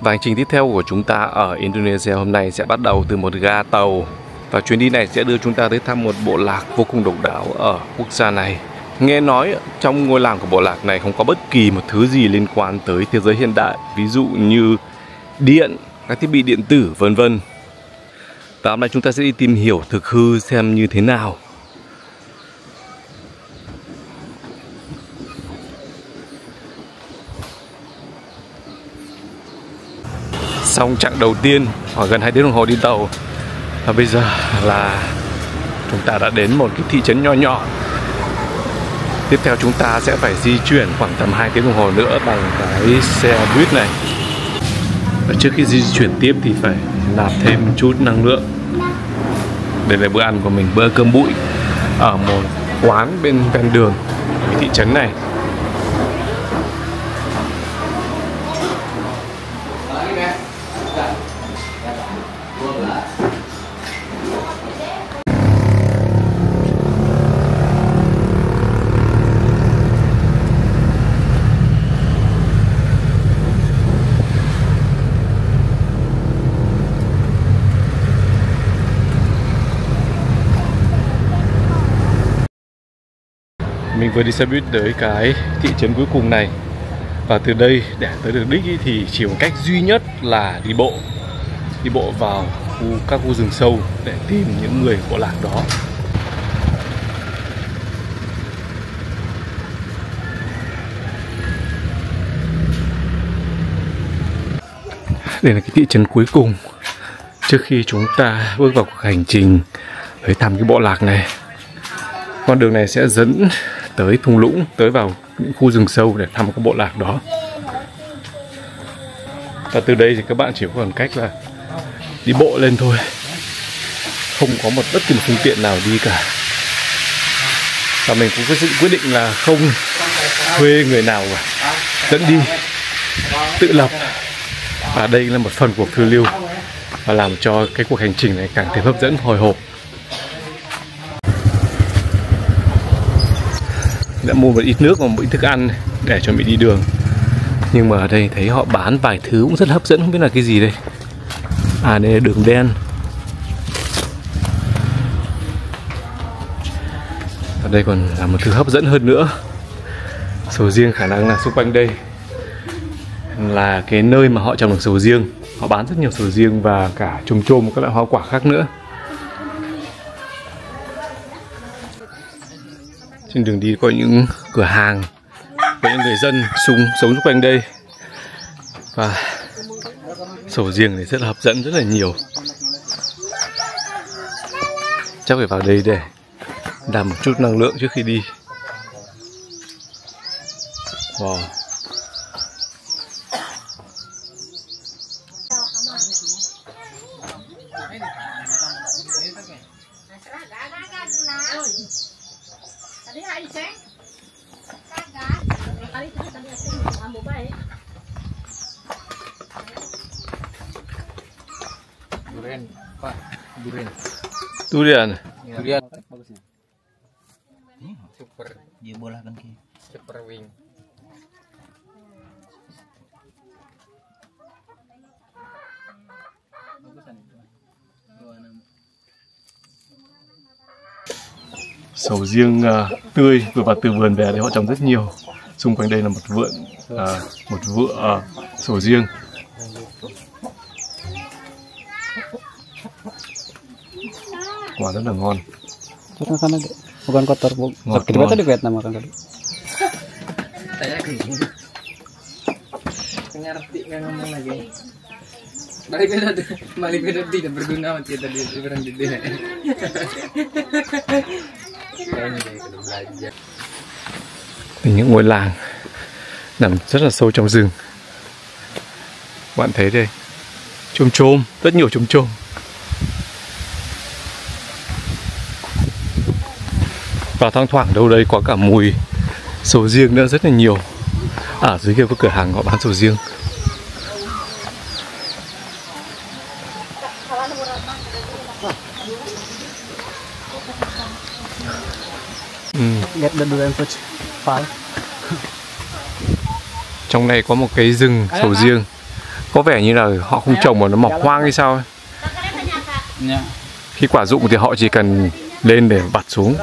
Và hành trình tiếp theo của chúng ta ở Indonesia hôm nay sẽ bắt đầu từ một ga tàu. Và chuyến đi này sẽ đưa chúng ta tới thăm một bộ lạc vô cùng độc đáo ở quốc gia này. Nghe nói trong ngôi làng của bộ lạc này không có bất kỳ một thứ gì liên quan tới thế giới hiện đại, ví dụ như điện, các thiết bị điện tử vân vân. Và hôm nay chúng ta sẽ đi tìm hiểu thực hư xem như thế nào. Xong chặng đầu tiên khoảng gần 2 tiếng đồng hồ đi tàu. Và bây giờ là chúng ta đã đến một cái thị trấn nho nhỏ. Tiếp theo chúng ta sẽ phải di chuyển khoảng tầm 2 tiếng đồng hồ nữa bằng cái xe buýt này. Và trước khi di chuyển tiếp thì phải nạp thêm chút năng lượng. Đây là bữa ăn của mình, bữa cơm bụi ở một quán bên ven đường ở thị trấn này. Mình vừa đi xe buýt tới cái thị trấn cuối cùng này. Và từ đây để tới được đích thì chỉ có cách duy nhất là đi bộ. Đi bộ vào các khu rừng sâu để tìm những người bộ lạc đó. Đây là cái thị trấn cuối cùng trước khi chúng ta bước vào cuộc hành trình tới thăm cái bộ lạc này. Con đường này sẽ dẫn tới thung lũng, tới vào những khu rừng sâu để thăm cái bộ lạc đó. Và từ đây thì các bạn chỉ còn cách là đi bộ lên thôi. Không có bất kỳ một phương tiện nào đi cả. Và mình cũng có sự quyết định là không thuê người nào dẫn đi, tự lập. Và đây là một phần của phiêu lưu và làm cho cái cuộc hành trình này càng thêm hấp dẫn, hồi hộp. Đã mua một ít nước và một ít thức ăn để chuẩn bị đi đường. Nhưng mà ở đây thấy họ bán vài thứ cũng rất hấp dẫn, không biết là cái gì đây. À, đây là đường đen. Ở đây còn là một thứ hấp dẫn hơn nữa. Sầu riêng, khả năng là xung quanh đây là cái nơi mà họ trồng được sầu riêng. Họ bán rất nhiều sầu riêng và cả chôm chôm các loại hoa quả khác nữa. Trên đường đi có những cửa hàng, có những người dân sống xung quanh đây. Và sầu riêng này rất là hấp dẫn, rất là nhiều. Chắc phải vào đây để đạt một chút năng lượng trước khi đi. Wow. Durian, Pak. Durian. Durian. Durian. Bagusnya. Super. Dia bola kan ki. Super wing. Bagusan itu. 26. Sầu riêng tươi vừa vào từ vườn về đấy, họ trồng rất nhiều. Xung quanh đây là một vựa sầu riêng. Quả rất là ngon. Makan aja. Bukan kotor, Bu. Kita tadi Vietnam makan tadi. Saya ngerti nggak ngomong lagi. Balik beda tidak berguna mati tadi orang gede. Những ngôi làng nằm rất là sâu trong rừng. Bạn thấy đây, chôm chôm, rất nhiều chôm chôm. Và thoang thoảng đâu đây có cả mùi sầu riêng nữa rất là nhiều. Ở dưới kia có cửa hàng họ bán sầu riêng. Get the durian fruit pie. Trong này có một cái rừng sầu riêng Có vẻ như là họ không trồng mà nó mọc hoang hay sao ấy. Khi quả rụng thì họ chỉ cần lên để vặt xuống.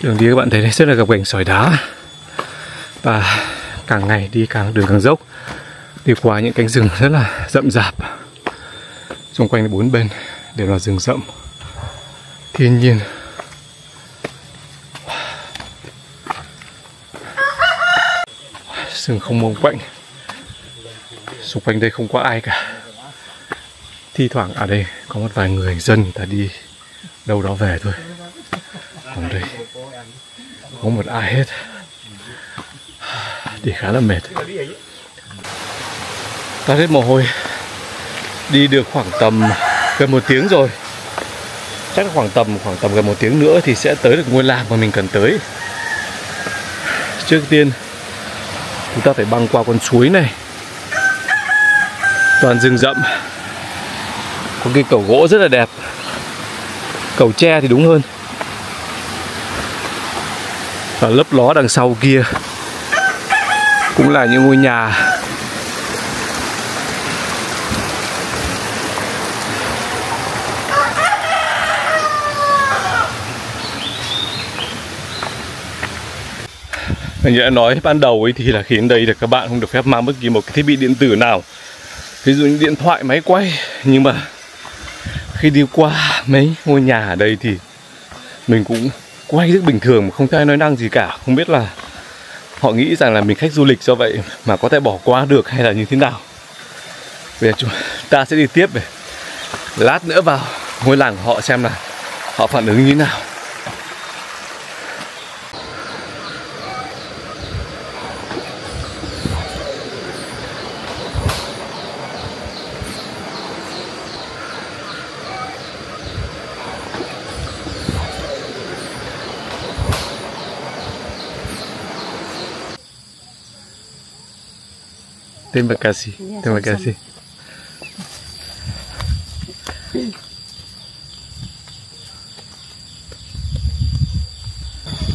Đường đi các bạn thấy đấy, rất là gập ghềnh sỏi đá. Và càng ngày đi đường càng dốc. Đi qua những cánh rừng rất là rậm rạp. Xung quanh bốn bên đều là rừng rậm, thiên nhiên. Rừng không mông quạnh. Xung quanh đây không có ai cả. Thi thoảng ở đây có một vài người dân người ta đi đâu đó về thôi. Còn đây không một ai hết. Đi khá là mệt. Ta hết mồ hôi. Đi được khoảng tầm gần 1 tiếng rồi. Chắc khoảng tầm gần 1 tiếng nữa thì sẽ tới được ngôi làng mà mình cần tới. Trước tiên chúng ta phải băng qua con suối này. Toàn rừng rậm. Có cái cầu gỗ rất là đẹp. Cầu tre thì đúng hơn. Và lấp ló đằng sau kia cũng là những ngôi nhà. Mình đã nói ban đầu ấy thì là khi đến đây là các bạn không được phép mang bất kỳ một cái thiết bị điện tử nào. Ví dụ như điện thoại, máy quay. Nhưng mà khi đi qua mấy ngôi nhà ở đây thì mình cũng quay rất bình thường mà không ai nói năng gì cả. Không biết là họ nghĩ rằng là mình khách du lịch do vậy mà có thể bỏ qua được hay là như thế nào. Bây giờ chúng ta sẽ đi tiếp. Lát nữa vào ngôi làng của họ xem là họ phản ứng như thế nào. Terima kasih. Terima kasih.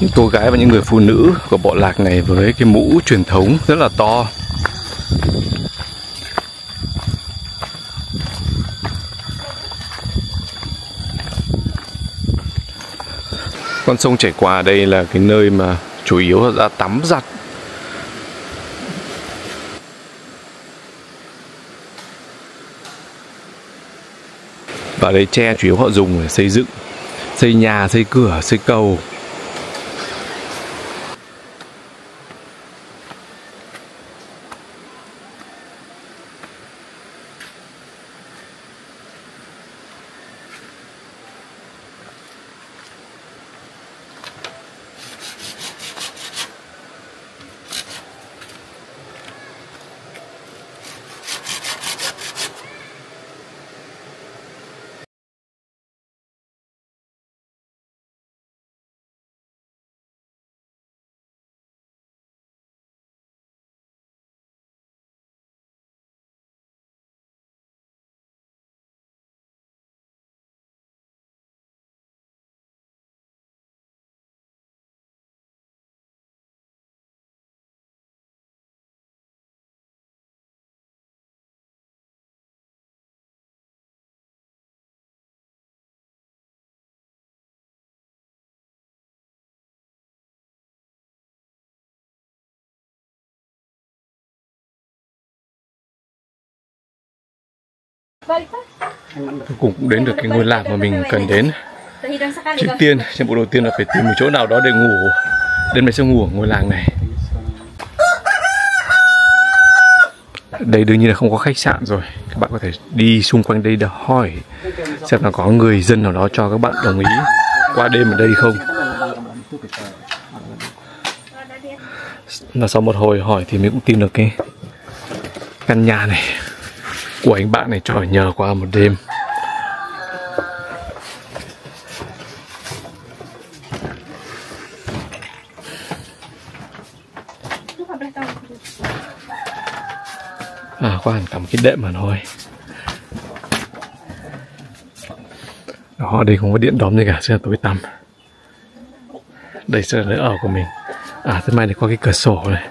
Những cô gái và những người phụ nữ của bộ lạc này với cái mũ truyền thống rất là to. Con sông chảy qua đây là cái nơi mà chủ yếu là tắm giặt. Và đây tre chủ yếu họ dùng để xây dựng, xây nhà, xây cửa, xây cầu. Cuối cùng cũng đến được cái ngôi làng mà mình cần đến. Trước tiên, trong bộ đầu tiên là phải tìm một chỗ nào đó để ngủ. Đêm nay sẽ ngủ ở ngôi làng này. Đây đương nhiên là không có khách sạn rồi. Các bạn có thể đi xung quanh đây để hỏi xem là có người dân nào đó cho các bạn đồng ý qua đêm ở đây không. Và sau một hồi hỏi thì mình cũng tìm được cái căn nhà này của anh bạn này cho ở nhờ qua một đêm. Có hẳn cả một cái đệm mà thôi. Đó, đây không có điện đóm gì cả, rất là tối tăm. Đây sẽ là nơi ở của mình. À, thế may này có cái cửa sổ này.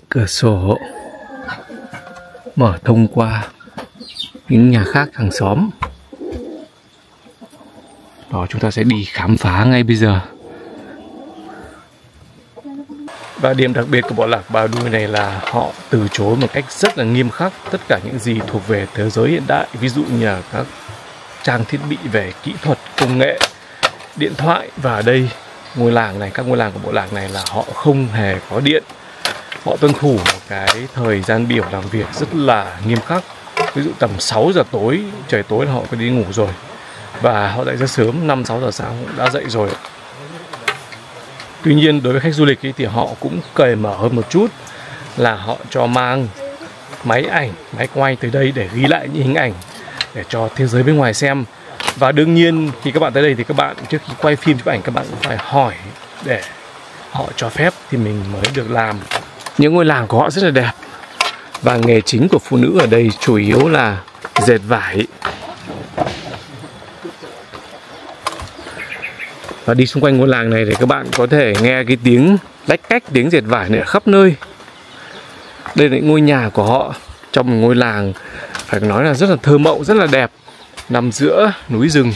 Cửa sổ mở thông qua những nhà khác hàng xóm. Đó, chúng ta sẽ đi khám phá ngay bây giờ. Và điểm đặc biệt của bộ lạc Bà Đuôi này là họ từ chối một cách rất là nghiêm khắc tất cả những gì thuộc về thế giới hiện đại, ví dụ như là các trang thiết bị về kỹ thuật, công nghệ, điện thoại. Và ở đây ngôi làng này, các ngôi làng của bộ lạc này là họ không hề có điện. Họ tuân thủ một cái thời gian biểu làm việc rất là nghiêm khắc. Ví dụ tầm 6 giờ tối, trời tối là họ phải đi ngủ rồi. Và họ dậy rất sớm, 5-6 giờ sáng cũng đã dậy rồi. Tuy nhiên đối với khách du lịch thì họ cũng cởi mở hơn một chút, là họ cho mang máy ảnh, máy quay tới đây để ghi lại những hình ảnh để cho thế giới bên ngoài xem. Và đương nhiên khi các bạn tới đây thì các bạn trước khi quay phim chụp ảnh các bạn cũng phải hỏi để họ cho phép thì mình mới được làm. Những ngôi làng của họ rất là đẹp. Và nghề chính của phụ nữ ở đây chủ yếu là dệt vải. Và đi xung quanh ngôi làng này để các bạn có thể nghe cái tiếng lách cách, tiếng dệt vải này khắp nơi. Đây là những ngôi nhà của họ trong một ngôi làng phải nói là rất là thơ mộng, rất là đẹp, nằm giữa núi rừng.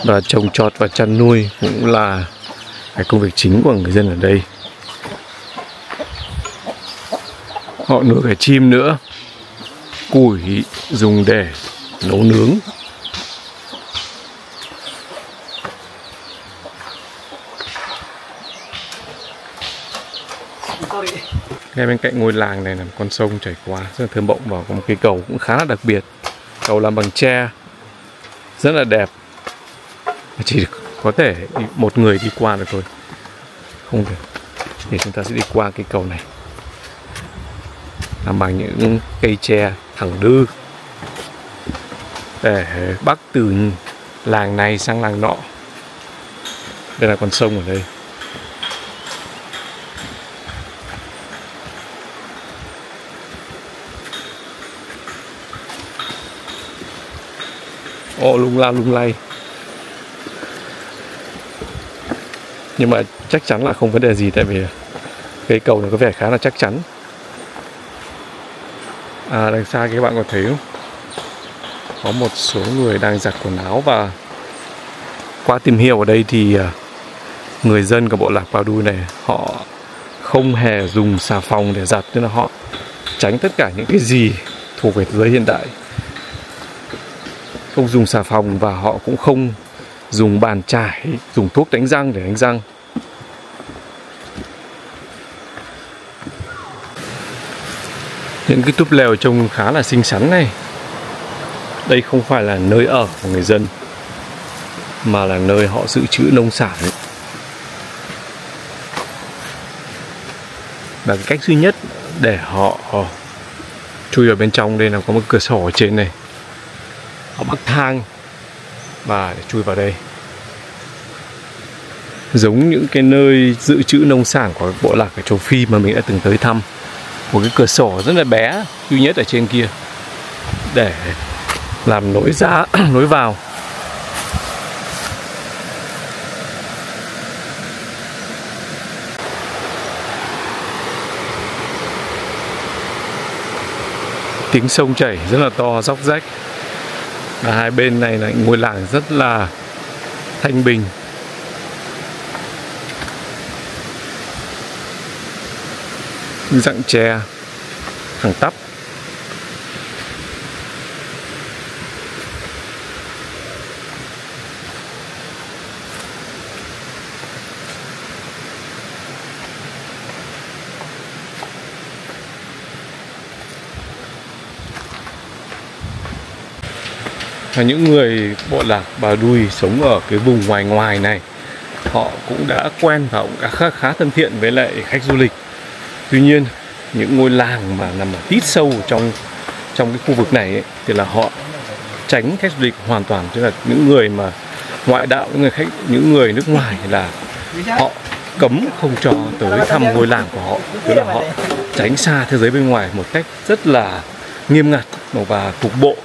Và trồng trọt và chăn nuôi cũng là cái công việc chính của người dân ở đây. Họ nuôi cả chim nữa. Củi dùng để nấu nướng. Ngay bên cạnh ngôi làng này là một con sông chảy qua rất là thơ mộng, và có một cây cầu cũng khá là đặc biệt. Cầu làm bằng tre, rất là đẹp. Chỉ có thể một người đi qua được thôi, không được. Thì chúng ta sẽ đi qua cây cầu này làm bằng những cây tre thẳng đư để bắc từ làng này sang làng nọ. Đây là con sông ở đây. Lung la lung lay. Nhưng mà chắc chắn là không vấn đề gì, tại vì cây cầu này có vẻ khá là chắc chắn. Đằng xa các bạn có thấy không? Có một số người đang giặt quần áo. Và qua tìm hiểu ở đây thì người dân của bộ lạc Bà Đuôi này họ không hề dùng xà phòng để giặt, nên là họ tránh tất cả những cái gì thuộc về thế giới hiện đại. Không dùng xà phòng và họ cũng không dùng bàn chải, dùng thuốc đánh răng để đánh răng. Những cái túp lều trông khá là xinh xắn này. Đây không phải là nơi ở của người dân, mà là nơi họ dự trữ nông sản. Và cái cách duy nhất để họ chui ở bên trong đây là có một cửa sổ ở trên này. Họ bắc thang và để chui vào đây. Giống những cái nơi dự trữ nông sản của bộ lạc ở châu Phi mà mình đã từng tới thăm. Một cái cửa sổ rất là bé duy nhất ở trên kia để làm lối ra lối vào. Tiếng sông chảy rất là to, róc rách. Và hai bên này là ngôi làng rất là thanh bình. Dạng tre thẳng tắp. Và những người bộ lạc Bà Đuôi sống ở cái vùng ngoài ngoài này, họ cũng đã quen và cũng đã khá thân thiện với lại khách du lịch. Tuy nhiên những ngôi làng mà nằm ở tít sâu trong cái khu vực này ấy, thì là họ tránh khách du lịch hoàn toàn, tức là những người mà ngoại đạo, những người nước ngoài là họ cấm không cho tới thăm ngôi làng của họ, tức là họ tránh xa thế giới bên ngoài một cách rất là nghiêm ngặt và cục bộ.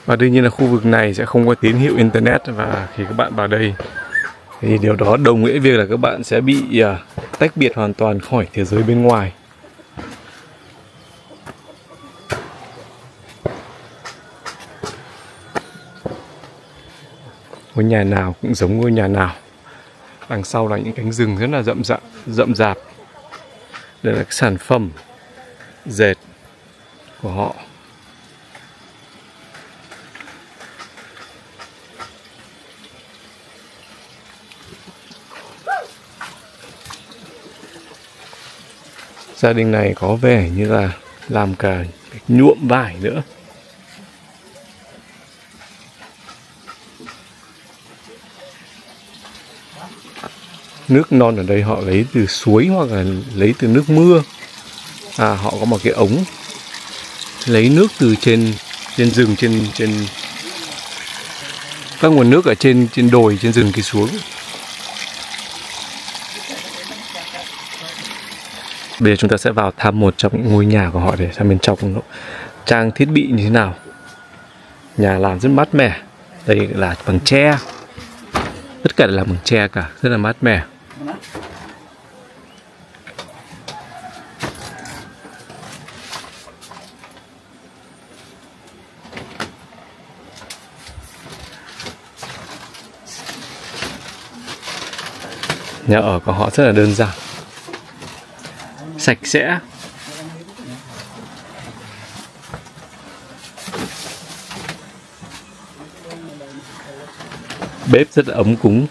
Và đương nhiên là khu vực này sẽ không có tín hiệu internet, và khi các bạn vào đây thì điều đó đồng nghĩa việc là các bạn sẽ bị tách biệt hoàn toàn khỏi thế giới bên ngoài. Ngôi nhà nào cũng giống ngôi nhà nào. Đằng sau là những cánh rừng rất là rậm rạp. Đây là cái sản phẩm dệt của họ. Gia đình này có vẻ như là làm cả nhuộm vải nữa. Nước non ở đây họ lấy từ suối hoặc là lấy từ nước mưa. Họ có một cái ống lấy nước từ trên rừng, trên các nguồn nước ở trên đồi, trên rừng kia xuống. Bây giờ chúng ta sẽ vào thăm một trong những ngôi nhà của họ để xem bên trong trang thiết bị như thế nào. Nhà làm rất mát mẻ. Đây là bằng tre. Tất cả là bằng tre cả, rất là mát mẻ. Nhà ở của họ rất là đơn giản, sạch sẽ. Bếp rất là ấm cúng.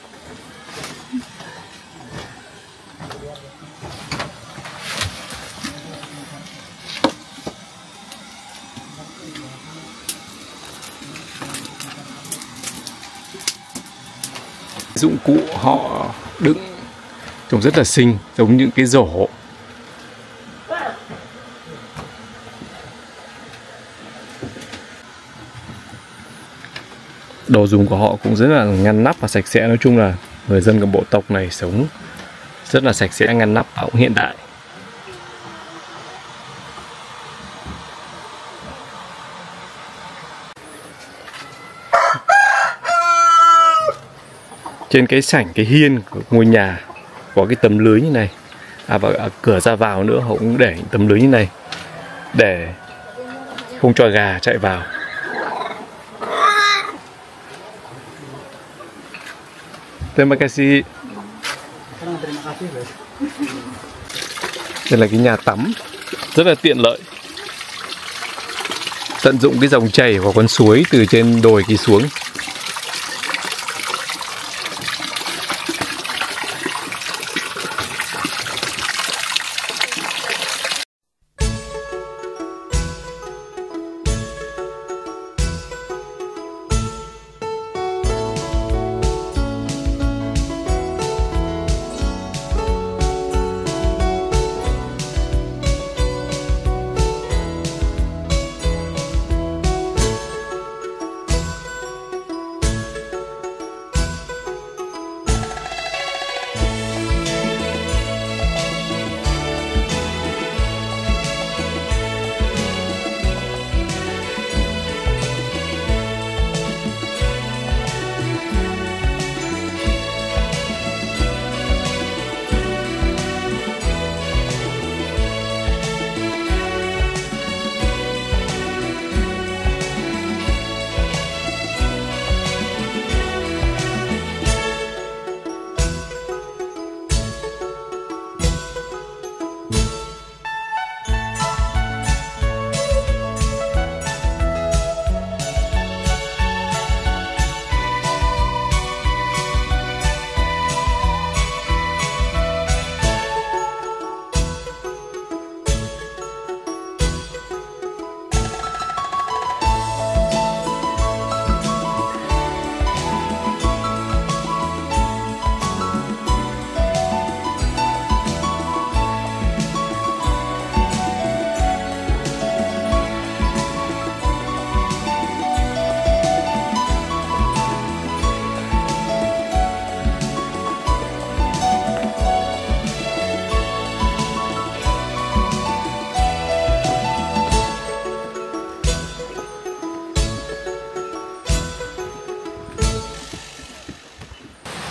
Dụng cụ họ đựng trông rất là xinh, giống những cái rổ. Đồ dùng của họ cũng rất là ngăn nắp và sạch sẽ. Nói chung là người dân của bộ tộc này sống rất là sạch sẽ, ngăn nắp, cũng hiện đại. Trên cái sảnh, cái hiên của ngôi nhà có cái tấm lưới như này. Và ở cửa ra vào nữa họ cũng để tấm lưới như này để không cho gà chạy vào. Terima kasih. Đây là cái nhà tắm rất là tiện lợi, tận dụng cái dòng chảy của con suối từ trên đồi kia xuống.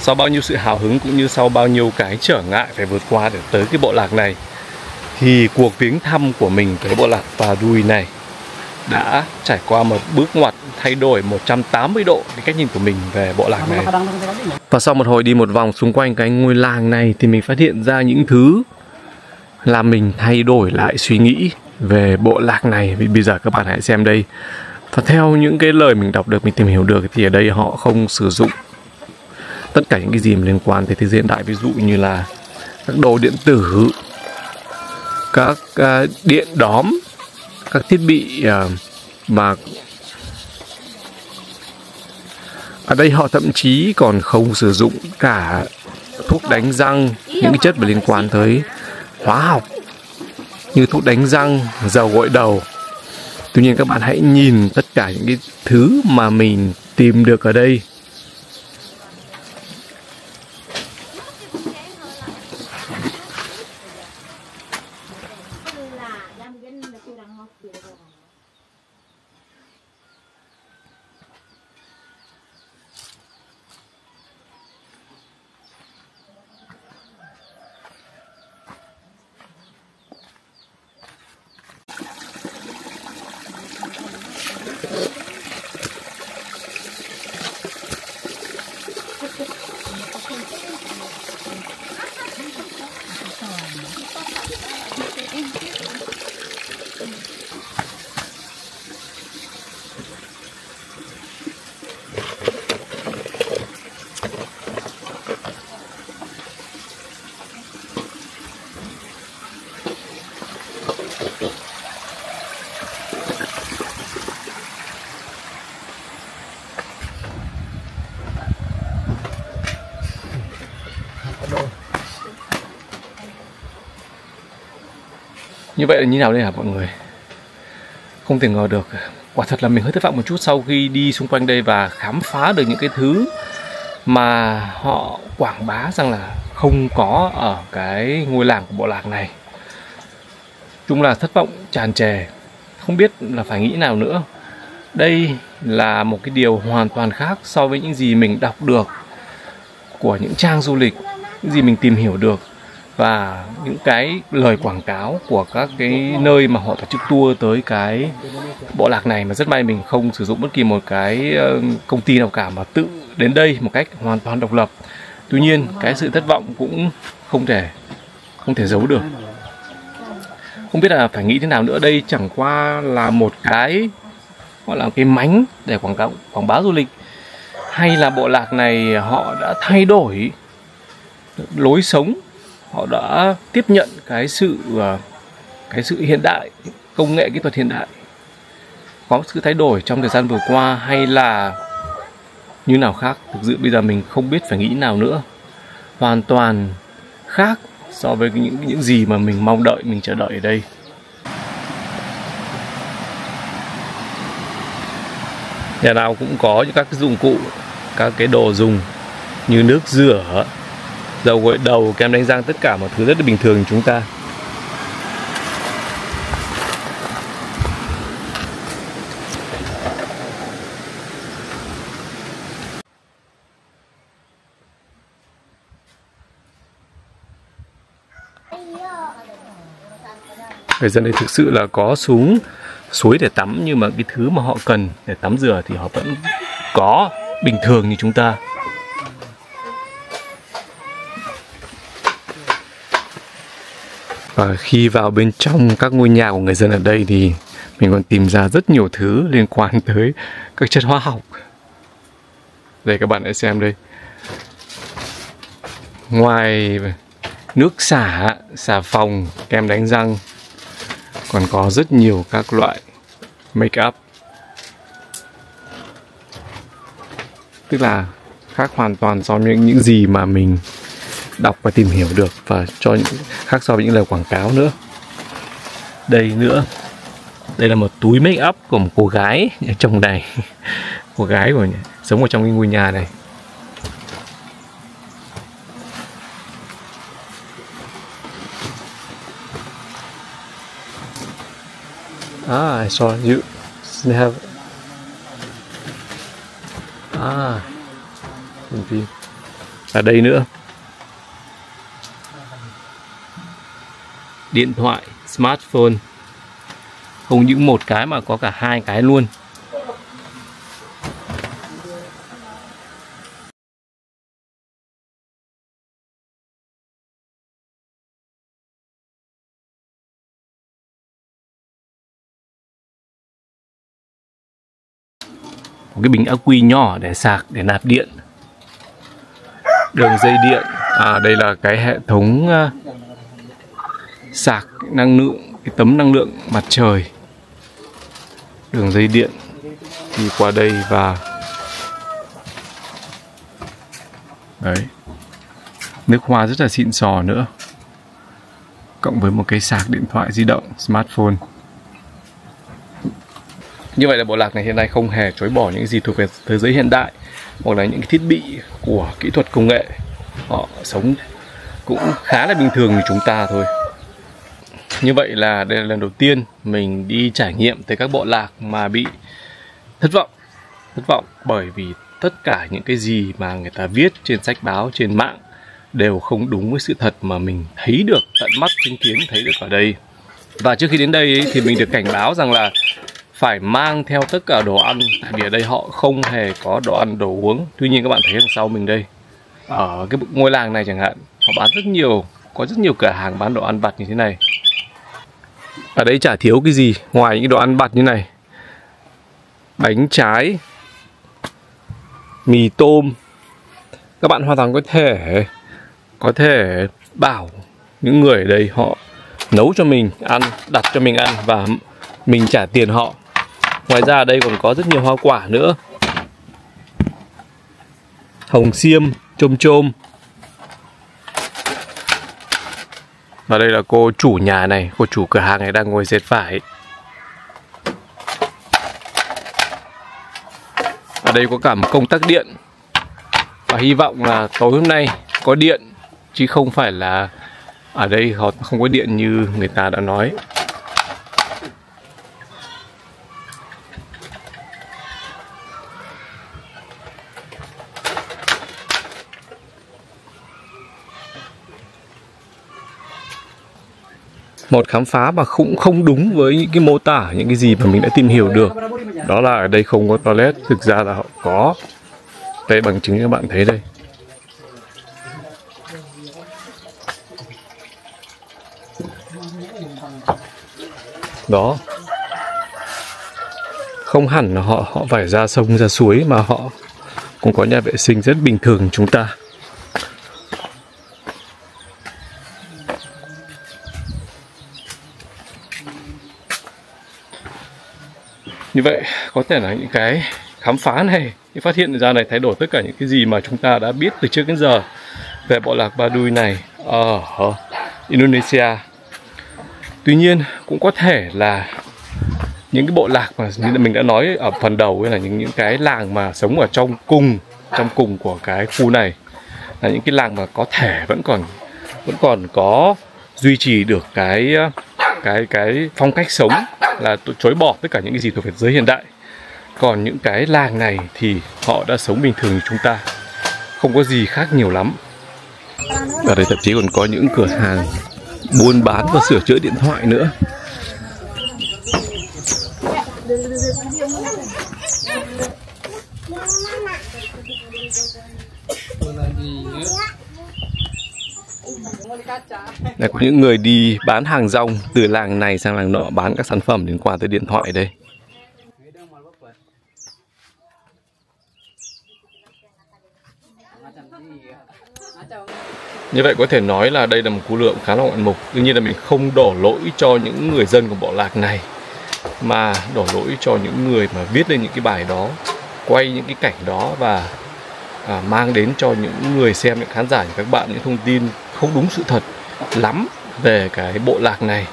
Sau bao nhiêu sự hào hứng cũng như sau bao nhiêu cái trở ngại phải vượt qua để tới cái bộ lạc này, thì cuộc viếng thăm của mình tới bộ lạc Pà Đùi này đã trải qua một bước ngoặt thay đổi 180 độ cái cách nhìn của mình về bộ lạc này. Và sau một hồi đi một vòng xung quanh cái ngôi làng này thì mình phát hiện ra những thứ làm mình thay đổi lại suy nghĩ về bộ lạc này. Vì bây giờ các bạn hãy xem đây. Và theo những cái lời mình đọc được, mình tìm hiểu được thì ở đây họ không sử dụng tất cả những cái gì liên quan tới thế giới hiện đại, ví dụ như là các đồ điện tử, các điện đóm, các thiết bị mà ở đây họ thậm chí còn không sử dụng cả thuốc đánh răng, những cái chất mà liên quan tới hóa học như thuốc đánh răng, dầu gội đầu. Tuy nhiên các bạn hãy nhìn tất cả những cái thứ mà mình tìm được ở đây. Như vậy là như nào đây hả mọi người? Không thể ngờ được. Quả thật là mình hơi thất vọng một chút sau khi đi xung quanh đây và khám phá được những cái thứ mà họ quảng bá rằng là không có ở cái ngôi làng của bộ lạc này. Chung là thất vọng tràn trề, không biết là phải nghĩ nào nữa. Đây là một cái điều hoàn toàn khác so với những gì mình đọc được của những trang du lịch, những gì mình tìm hiểu được và những cái lời quảng cáo của các cái nơi mà họ tổ chức tour tới cái bộ lạc này. Mà rất may mình không sử dụng bất kỳ một cái công ty nào cả mà tự đến đây một cách hoàn toàn độc lập. Tuy nhiên cái sự thất vọng cũng không thể giấu được. Không biết là phải nghĩ thế nào nữa. Đây chẳng qua là một cái gọi là cái mánh để quảng bá du lịch, hay là bộ lạc này họ đã thay đổi lối sống, họ đã tiếp nhận cái sự hiện đại, công nghệ kỹ thuật hiện đại, có sự thay đổi trong thời gian vừa qua, hay là như nào khác. Thực sự bây giờ mình không biết phải nghĩ nào nữa. Hoàn toàn khác so với những gì mà mình mong đợi, mình chờ đợi ở đây. Nhà nào cũng có những các cái dụng cụ, các cái đồ dùng như nước rửa, dầu gội đầu, kem đánh răng, tất cả mọi thứ rất là bình thường của chúng ta. Người dân đây thực sự là có xuống suối để tắm, nhưng mà cái thứ mà họ cần để tắm rửa thì họ vẫn có bình thường như chúng ta. Và khi vào bên trong các ngôi nhà của người dân ở đây thì mình còn tìm ra rất nhiều thứ liên quan tới các chất hóa học. Đây các bạn hãy xem đây. Ngoài nước xả, xà phòng, kem đánh răng, còn có rất nhiều các loại make up. Tức là khác hoàn toàn so với những gì mà mình đọc và tìm hiểu được, và khác so với những lời quảng cáo nữa. Đây nữa, đây là một túi make up của một cô gái ở trong này. Cô gái sống ở trong cái ngôi nhà này. I saw you have maybe Ở đây nữa. Điện thoại, smartphone. Không những một cái mà có cả hai cái luôn. Một cái bình ắc quy nhỏ để sạc, để nạp điện. Đường dây điện. Đây là cái hệ thống sạc năng lượng, cái tấm năng lượng mặt trời. Đường dây điện đi qua đây và đấy, nước hoa rất là xịn sò nữa, cộng với một cái sạc điện thoại di động smartphone. Như vậy là bộ lạc này hiện nay không hề chối bỏ những gì thuộc về thế giới hiện đại hoặc là những cái thiết bị của kỹ thuật công nghệ. Họ sống cũng khá là bình thường như chúng ta thôi. Như vậy là đây là lần đầu tiên mình đi trải nghiệm tới các bộ lạc mà bị thất vọng bởi vì tất cả những cái gì mà người ta viết trên sách báo, trên mạng đều không đúng với sự thật mà mình thấy được, tận mắt chứng kiến thấy được ở đây. Và trước khi đến đây ấy, thì mình được cảnh báo rằng là phải mang theo tất cả đồ ăn, tại vì ở đây họ không hề có đồ ăn, đồ uống. Tuy nhiên các bạn thấy đằng sau mình đây, ở cái ngôi làng này chẳng hạn, họ bán có rất nhiều cửa hàng bán đồ ăn vặt như thế này. Ở đây chả thiếu cái gì ngoài những đồ ăn vặt như này. Bánh trái, mì tôm. Các bạn hoàn toàn có thể bảo những người ở đây họ nấu cho mình ăn, đặt cho mình ăn và mình trả tiền họ. Ngoài ra ở đây còn có rất nhiều hoa quả nữa. Hồng xiêm, chôm chôm. Và đây là cô chủ nhà này, cô chủ cửa hàng này đang ngồi dệt vải. Ở đây có cả một công tắc điện. Và hy vọng là tối hôm nay có điện, chứ không phải là ở đây họ không có điện như người ta đã nói. Một khám phá mà cũng không đúng với những cái mô tả, những cái gì mà mình đã tìm hiểu được, đó là ở đây không có toilet. Thực ra là họ có. Đây, bằng chứng các bạn thấy đây. Đó. Không hẳn là họ phải ra sông ra suối, mà họ cũng có nhà vệ sinh rất bình thường chúng ta. Như vậy có thể là những cái khám phá này, cái phát hiện ra này thay đổi tất cả những cái gì mà chúng ta đã biết từ trước đến giờ về bộ lạc Baduy này ở Indonesia. Tuy nhiên cũng có thể là những cái bộ lạc mà như mình đã nói ở phần đầu ấy, là những cái làng mà sống ở trong cùng của cái khu này, là những cái làng mà có thể vẫn còn có duy trì được cái phong cách sống là chối bỏ tất cả những cái gì thuộc về giới hiện đại. Còn những cái làng này thì họ đã sống bình thường như chúng ta, không có gì khác nhiều lắm. Ở đây thậm chí còn có những cửa hàng buôn bán và sửa chữa điện thoại nữa. Đây, có những người đi bán hàng rong từ làng này sang làng nọ, bán các sản phẩm liên quan tới điện thoại đây. Như vậy có thể nói là đây là một cú lượm khá là ngoạn mục. Tuy nhiên là mình không đổ lỗi cho những người dân của bộ lạc này, mà đổ lỗi cho những người mà viết lên những cái bài đó, quay những cái cảnh đó và mang đến cho những người xem, những khán giả, những các bạn những thông tin không đúng sự thật lắm về cái bộ lạc này.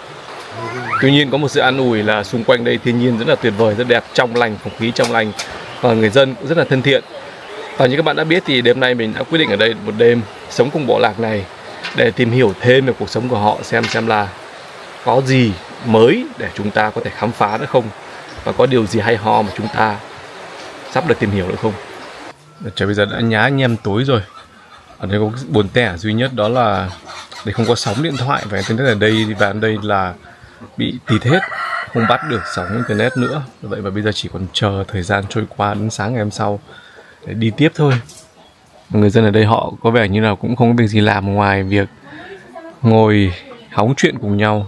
Tuy nhiên có một sự an ủi là xung quanh đây thiên nhiên rất là tuyệt vời, rất đẹp, trong lành, không khí trong lành và người dân cũng rất là thân thiện. Và như các bạn đã biết thì đêm nay mình đã quyết định ở đây một đêm sống cùng bộ lạc này để tìm hiểu thêm về cuộc sống của họ, xem là có gì mới để chúng ta có thể khám phá nữa không, và có điều gì hay ho mà chúng ta sắp được tìm hiểu nữa không. Trời bây giờ đã nhá nhem tối rồi. Ở đây có buồn tẻ duy nhất đó là đây không có sóng điện thoại và internet ở đây, và ở đây là bị tịt hết, không bắt được sóng internet nữa. Vậy và bây giờ chỉ còn chờ thời gian trôi qua đến sáng ngày hôm sau để đi tiếp thôi. Người dân ở đây họ có vẻ như là cũng không có việc gì làm ngoài việc ngồi hóng chuyện cùng nhau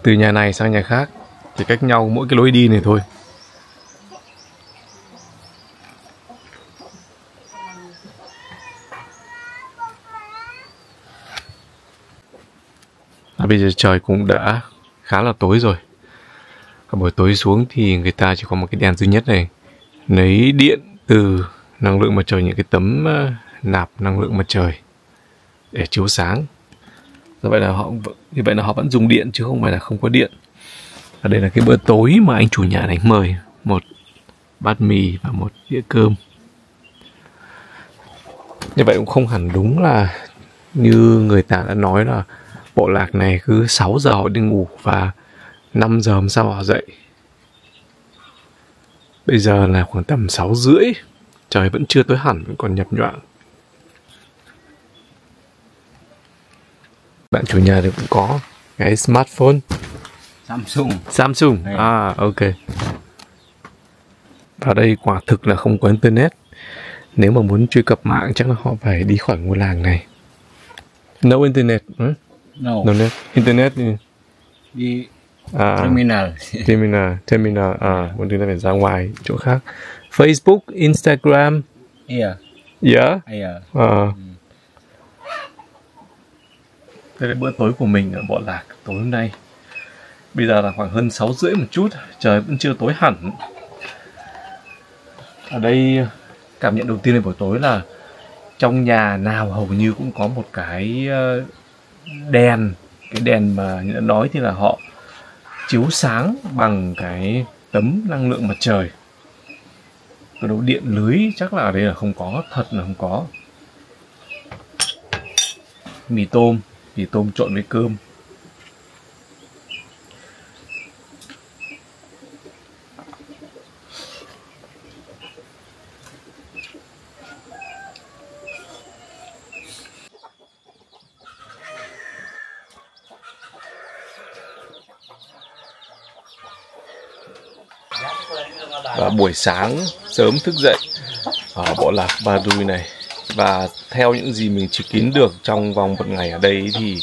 từ nhà này sang nhà khác, chỉ cách nhau mỗi cái lối đi này thôi. Bây giờ trời cũng đã khá là tối rồi. Cả buổi tối xuống thì người ta chỉ có một cái đèn duy nhất này, lấy điện từ năng lượng mặt trời, những cái tấm nạp năng lượng mặt trời để chiếu sáng. Như vậy là họ vẫn dùng điện chứ không phải là không có điện. Và đây là cái bữa tối mà anh chủ nhà đánh mời, một bát mì và một đĩa cơm. Như vậy cũng không hẳn đúng là như người ta đã nói là bộ lạc này cứ 6 giờ họ đi ngủ và 5 giờ hôm sau họ dậy. Bây giờ là khoảng tầm 6 rưỡi, trời vẫn chưa tối hẳn, vẫn còn nhập nhoạng. Bạn chủ nhà thì cũng có cái smartphone Samsung. À, ok. Và đây quả thực là không có internet. Nếu mà muốn truy cập mạng chắc là họ phải đi khỏi ngôi làng này. No internet. No. No net. Internet thì Di terminal. Terminal. Muốn chúng ta phải ra ngoài chỗ khác. Facebook, Instagram. Iya. Yeah. Iya. Đây là bữa tối của mình ở Bộ Lạc tối hôm nay. Bây giờ là khoảng hơn 6 rưỡi một chút, trời vẫn chưa tối hẳn. Ở đây cảm nhận đầu tiên là buổi tối là trong nhà nào hầu như cũng có một cái đèn. Cái đèn mà như đã nói thì là họ chiếu sáng bằng cái tấm năng lượng mặt trời. Cái đầu điện lưới chắc là ở đây là không có, thật là không có. Mì tôm trộn với cơm. Và buổi sáng sớm thức dậy ở Bộ Lạc Badui này, và theo những gì mình chứng kiến được trong vòng một ngày ở đây thì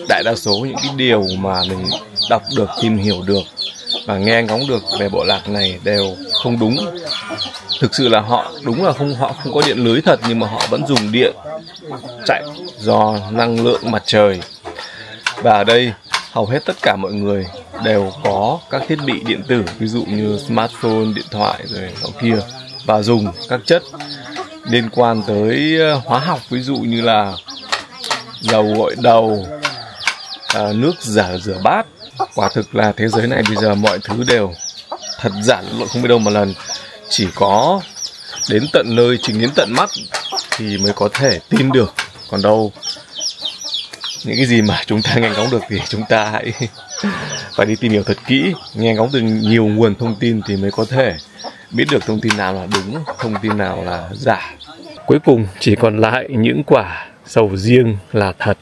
đại đa số những cái điều mà mình đọc được, tìm hiểu được và nghe ngóng được về bộ lạc này đều không đúng. Thực sự là họ đúng là họ không có điện lưới thật, nhưng mà họ vẫn dùng điện chạy do năng lượng mặt trời. Và ở đây hầu hết tất cả mọi người đều có các thiết bị điện tử, ví dụ như smartphone, điện thoại rồi nọ kia, và dùng các chất liên quan tới hóa học, ví dụ như là dầu gội đầu, nước rửa bát. Quả thực là thế giới này bây giờ mọi thứ đều thật giản lộn không biết đâu mà lần. Chỉ có đến tận nơi, chính đến tận mắt thì mới có thể tin được. Còn đâu những cái gì mà chúng ta nghe ngóng được thì chúng ta hãy phải đi tìm hiểu thật kỹ, nghe ngóng từ nhiều nguồn thông tin thì mới có thể biết được thông tin nào là đúng, thông tin nào là giả. Cuối cùng chỉ còn lại những quả sầu riêng là thật.